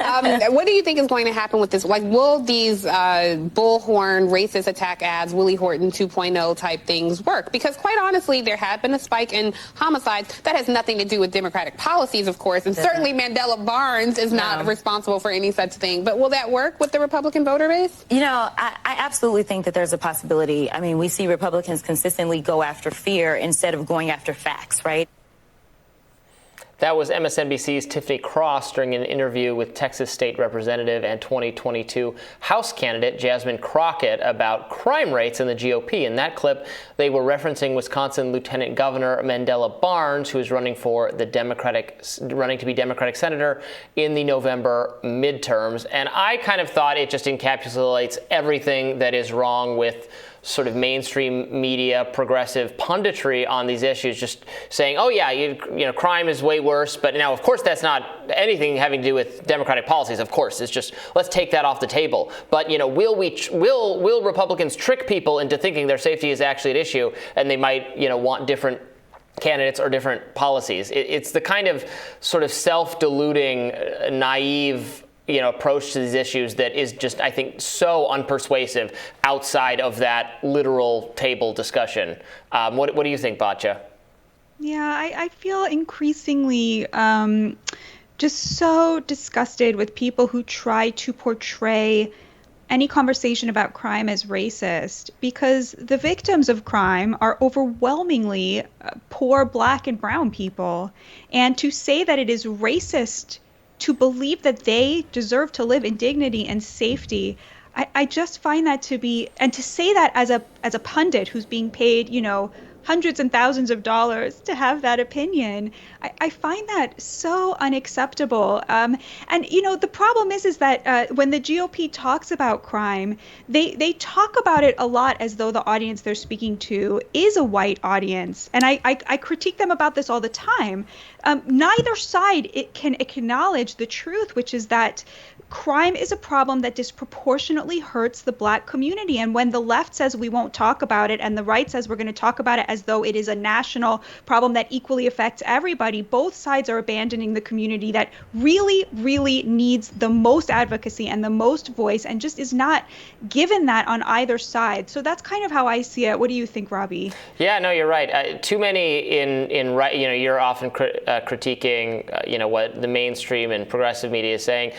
What do you think is going to happen with this? Like, will these bullhorn racist attack ads, Willie Horton 2.0 type things work? Because quite honestly, there have been a spike in homicides. That has nothing to do with Democratic policies, of course, and certainly Mandela Barnes is not responsible for any such thing. But will that work with the Republican voter base? You know, I absolutely think that there's a possibility. I mean, we see Republicans consistently go after fear instead of going after facts, right? That was MSNBC's Tiffany Cross during an interview with Texas State Representative and 2022 House candidate Jasmine Crockett about crime rates in the GOP. In that clip, they were referencing Wisconsin Lieutenant Governor Mandela Barnes, who is running to be Democratic senator in the November midterms. And I kind of thought it just encapsulates everything that is wrong with sort of mainstream media, progressive punditry on these issues, just saying, oh yeah, you know, crime is way worse. But now, of course, that's not anything having to do with Democratic policies. Of course, it's just, let's take that off the table. But, you know, will Republicans trick people into thinking their safety is actually at issue, and they might, you know, want different candidates or different policies? It's the kind of sort of self-deluding, naive, you know, approach to these issues that is just, I think, so unpersuasive outside of that literal table discussion. What do you think, Batya? Yeah, I feel increasingly just so disgusted with people who try to portray any conversation about crime as racist, because the victims of crime are overwhelmingly poor Black and brown people. And to say that it is racist to believe that they deserve to live in dignity and safety, I just find that to be, and to say that as a pundit who's being paid, you know, hundreds and thousands of dollars to have that opinion, I find that so unacceptable. And, you know, the problem is that when the GOP talks about crime, they talk about it a lot as though the audience they're speaking to is a white audience. And I critique them about this all the time. Neither side can acknowledge the truth, which is that crime is a problem that disproportionately hurts the Black community. And when the left says we won't talk about it and the right says we're going to talk about it as though it is a national problem that equally affects everybody, both sides are abandoning the community that really, really needs the most advocacy and the most voice, and just is not given that on either side. So that's kind of how I see it. What do you think, Robby? Yeah, no, you're right. Too many in right. You know, you're often critiquing, you know, what the mainstream and progressive media is saying.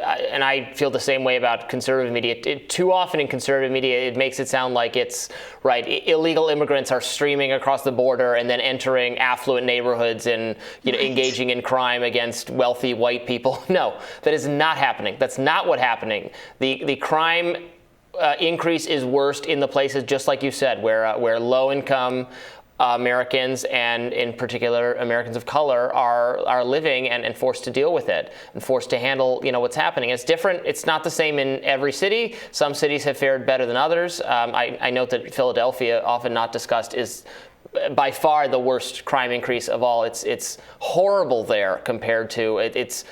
And I feel the same way about conservative media. Too often in conservative media, it makes it sound like it's right. Illegal immigrants are streaming across the border and then entering affluent neighborhoods and, you know, engaging in crime against wealthy white people. No, that is not happening. That's not what's happening. The crime increase is worst in the places, just like you said, where low-income Americans, and in particular Americans of color, are living and forced to deal with it and forced to handle, you know, what's happening. It's different. It's not the same in every city. Some cities have fared better than others. I note that Philadelphia, often not discussed, is by far the worst crime increase of all. It's horrible there compared to it's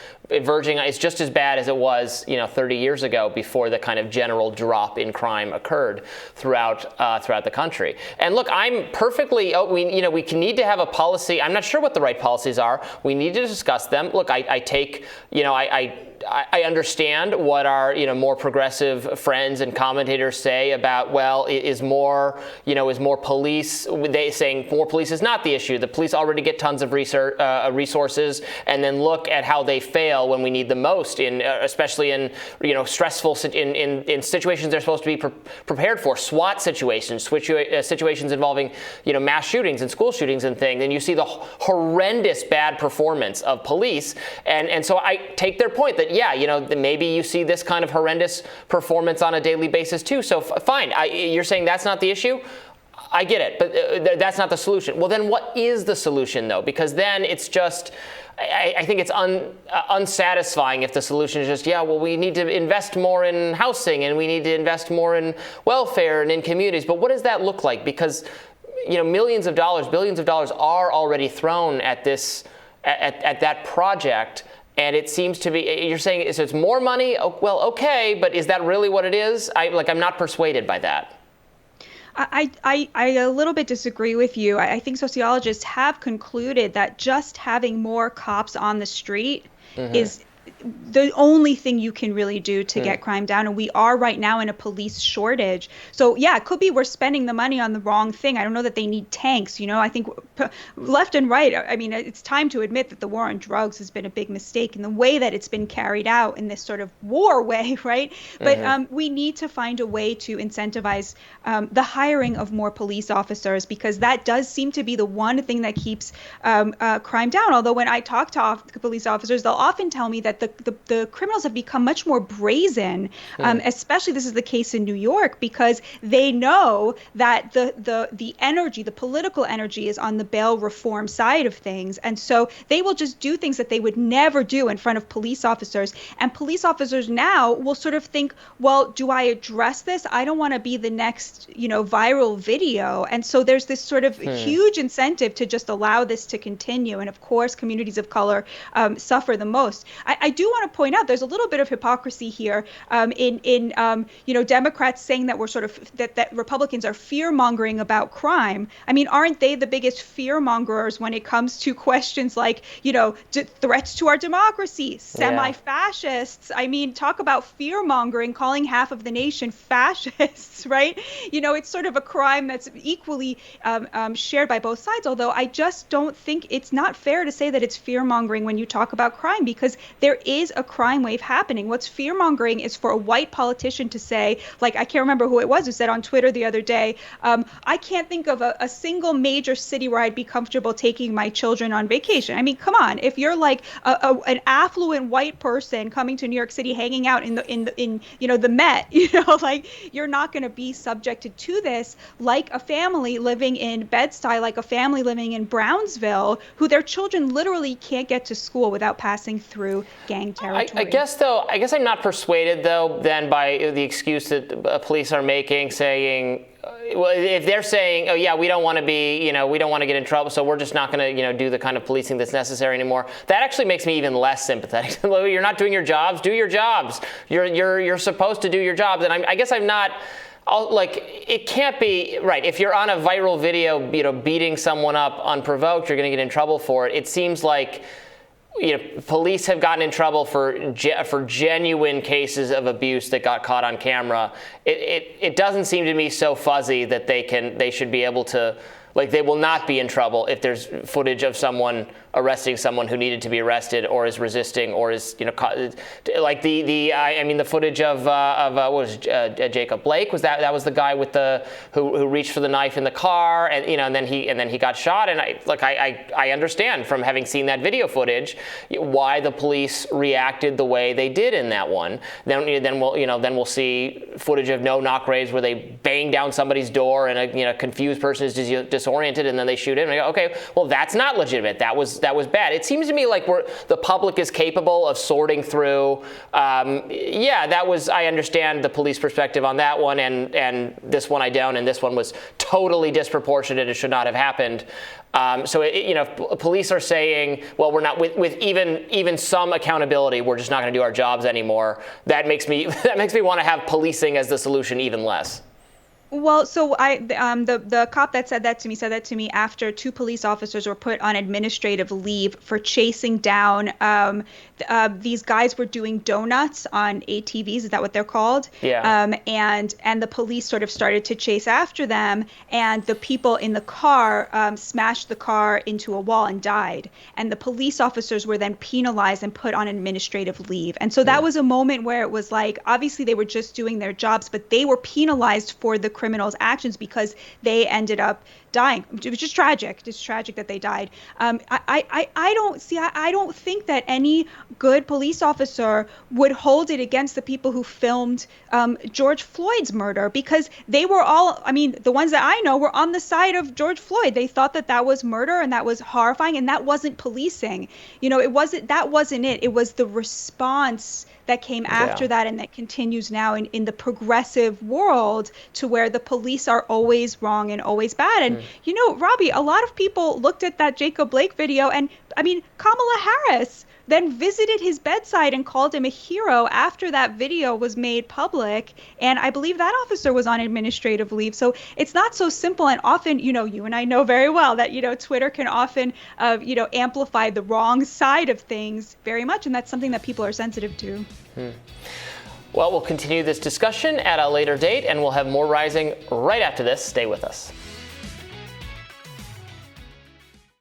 just as bad as it was, you know, 30 years ago, before the kind of general drop in crime occurred throughout the country. And look, I'm perfectly, we need to have a policy. I'm not sure what the right policies are. We need to discuss them. Look, I understand what our, you know, more progressive friends and commentators say about, well, is more police. They saying more police is not the issue. The police already get tons of resources, and then look at how they fail when we need them most, especially in, you know, stressful in situations they're supposed to be prepared for, SWAT situations, situations involving, you know, mass shootings and school shootings and things. And you see the horrendous bad performance of police, and so I take their point that, yeah, you know, maybe you see this kind of horrendous performance on a daily basis too. So fine, you're saying that's not the issue? I get it, but that's not the solution. Well, then what is the solution, though? Because then it's just, I think it's unsatisfying if the solution is just, yeah, well, we need to invest more in housing and we need to invest more in welfare and in communities. But what does that look like? Because, you know, millions of dollars, billions of dollars are already thrown at this, at that project. And it seems to be, you're saying it's more money? Oh, well, okay, but is that really what it is? I'm not persuaded by that. I a little bit disagree with you. I think sociologists have concluded that just having more cops on the street is the only thing you can really do to get crime down. And we are right now in a police shortage. So yeah, it could be we're spending the money on the wrong thing. I don't know that they need tanks. I think left and right, I mean, it's time to admit that the war on drugs has been a big mistake in the way that it's been carried out in this sort of war way, right? But we need to find a way to incentivize the hiring of more police officers, because that does seem to be the one thing that keeps crime down. Although when I talk to police officers, they'll often tell me that the criminals have become much more brazen, especially this is the case in New York, because they know that the energy, the political energy, is on the bail reform side of things. And so they will just do things that they would never do in front of police officers. And police officers now will sort of think, well, do I address this? I don't want to be the next, viral video. And so there's this sort of huge incentive to just allow this to continue. And of course, communities of color suffer the most. I do want to point out there's a little bit of hypocrisy here in Democrats saying that we're sort of that Republicans are fear mongering about crime. I mean, aren't they the biggest fear mongers when it comes to questions like, threats to our democracy, semi-fascists? I mean, talk about fear mongering, calling half of the nation fascists, right? It's sort of a crime that's equally shared by both sides. Although I just don't think it's not fair to say that it's fear mongering when you talk about crime, because there is a crime wave happening. What's fear mongering is for a white politician to say, like, I can't remember who it was who said on Twitter the other day, I can't think of a single major city where I'd be comfortable taking my children on vacation. I mean, come on, if you're like an affluent white person coming to New York City, hanging out in the Met, like, you're not going to be subjected to this like a family living in Bed-Stuy, like a family living in Brownsville, who their children literally can't get to school without passing through gang territory. I guess I'm not persuaded, though, then by the excuse that police are making, saying, well, if they're saying, oh yeah, we don't want to be, we don't want to get in trouble, so we're just not going to, do the kind of policing that's necessary anymore. That actually makes me even less sympathetic. You're not doing your jobs. Do your jobs. You're supposed to do your jobs. And I guess I'm not. It can't be right. If you're on a viral video, beating someone up unprovoked, you're going to get in trouble for it. It seems like, police have gotten in trouble for genuine cases of abuse that got caught on camera. It doesn't seem to me so fuzzy that they should be able to, they will not be in trouble if there's footage of someone arresting someone who needed to be arrested or is resisting or is, the footage of what was Jacob Blake, was that was the guy with who reached for the knife in the car, and then he got shot. And I understand from having seen that video footage why the police reacted the way they did in that one. Then we'll see footage of no knock raids where they bang down somebody's door and a confused person is disoriented and then they shoot him. And I go, okay, well, that's not legitimate. That was bad. It seems to me like the public is capable of sorting through. I understand the police perspective on that one, and this one I don't, and this one was totally disproportionate. It should not have happened. Police are saying, well, we're not with even some accountability. We're just not going to do our jobs anymore. That makes me want to have policing as the solution even less. Well, so the cop that said that to me after two police officers were put on administrative leave for chasing down these guys were doing donuts on ATVs. Is that what they're called? Yeah. And the police sort of started to chase after them, and the people in the car smashed the car into a wall and died. And the police officers were then penalized and put on administrative leave. And so that was a moment where it was like, obviously they were just doing their jobs, but they were penalized for the criminals' actions because they ended up dying. It was just tragic. It's tragic that they died. I don't think that any good police officer would hold it against the people who filmed George Floyd's murder, because they were all, the ones that I know were on the side of George Floyd. They thought that was murder and that was horrifying, and that wasn't policing. That wasn't it. It was the response that came after that, and that continues now in the progressive world, to where the police are always wrong and always bad. And, you know, Robby, a lot of people looked at that Jacob Blake video, and I mean, Kamala Harris then visited his bedside and called him a hero after that video was made public. And I believe that officer was on administrative leave. So it's not so simple. And often, you know, you and I know very well that, you know, Twitter can often, amplify the wrong side of things very much. And that's something that people are sensitive to. Well, we'll continue this discussion at a later date, and we'll have more Rising right after this. Stay with us.